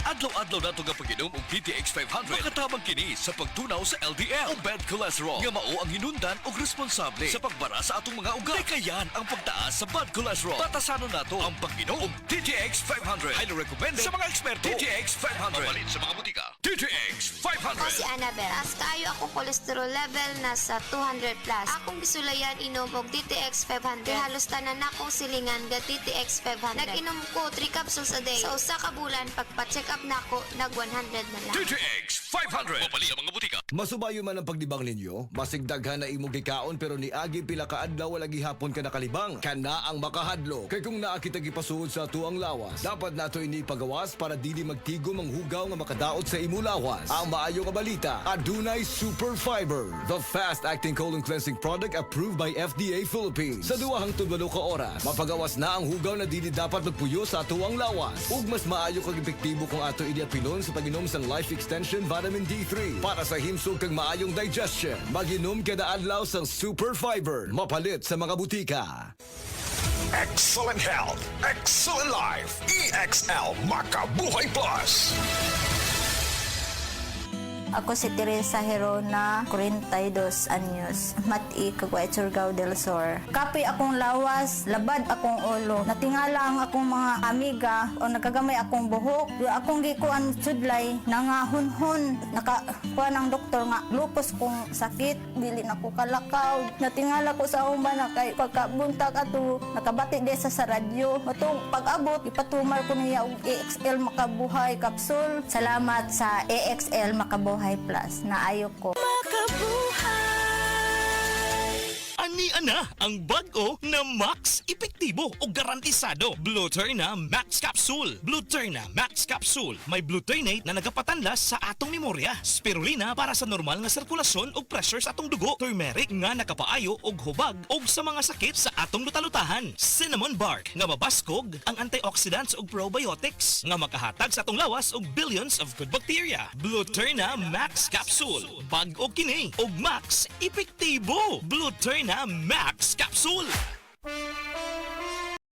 adlaw-adlaw nato nga pag-inom og DTX 500 makatabang kini sa pagtunaw sa LDL o bad cholesterol nga mao ang hinundan og responsable sa pagbara sa atong mga ugat. Kayan ang pagtaas sa bad cholesterol. Batasanon nato ang pag-inom og DTX 500. Highly recommended sa mga eksperto. DTX 500. Mapalit sa mga butika. DTX 500. Ako si Annabel. As kaayo akong cholesterol level nasa 200 plus. Akong gisulayan inom og DTX 500. Kay halos tanan akong silingan ga DTX 500. Nag-inom ko 3 capsules a day. Sa usa ka bulan pagpa-check up nako nag 100 na lang. DTX 500. Mapalit sa mga butika. Masubayo man ang pagdibang ninyo, masigdaghan na imong gikaon pero niagi pila ka adlaw wala gihapon ka nakalibang. Kana ang makahadlo. Kay kung naa kita gipasuod sa tuang lawas, dapat nato ini pagawas para dili magtigom ang hugaw nga makadaot sa imo lawas. Ang maayo nga balita, adunay Super Fiber, the fast-acting colon cleansing product approved by FDA Philippines. Sa 2 hangtod 8 ka oras, mapagawas na ang hugaw na dili dapat magpuyo sa tuang lawas. Ug mas maayo kag epektibo kung ato ini apilon sa pag-inom sa Life Extension Vitamin D3 para sa himsog kag maayong digestion. Mag-inom kada adlaw sa Super Fiber, mapalit sa mga butika. Excellent health, excellent life. EXL Makabuhay Plus. Ako si Teresa Herona, 42 anyos, mati kagway Surigao del Sur. Kapi akong lawas, labad akong ulo. Natingala ang akong mga amiga o nakagamay akong buhok. Yung akong gikuan sudlay, nangahunhon. Nakakuha ng doktor nga, lupus kong sakit, dili na ko kalakaw. Natingala ko sa umba na kay pagkabuntag ato, nakabati de sa radyo. Matong pag-abot, ipatumar ko niya og EXL Makabuhay Capsule. Salamat sa EXL Makabuhay Plus na ayo ko. Ani-ana ang bag-o na Max Epektibo o garantisado. Blueterna Max Capsule. Blueterna Max Capsule. May blueternate na nagapatanlas sa atong memorya. Spirulina para sa normal nga sirkulasyon o pressure sa atong dugo. Turmeric nga nakapaayo og hubag og sa mga sakit sa atong lutalutahan. Cinnamon bark nga mabaskog ang antioxidants og probiotics nga makahatag sa atong lawas og billions of good bacteria. Blueterna Max Capsule. Bag-o kini og Max Epektibo. Blueterna Max Capsule.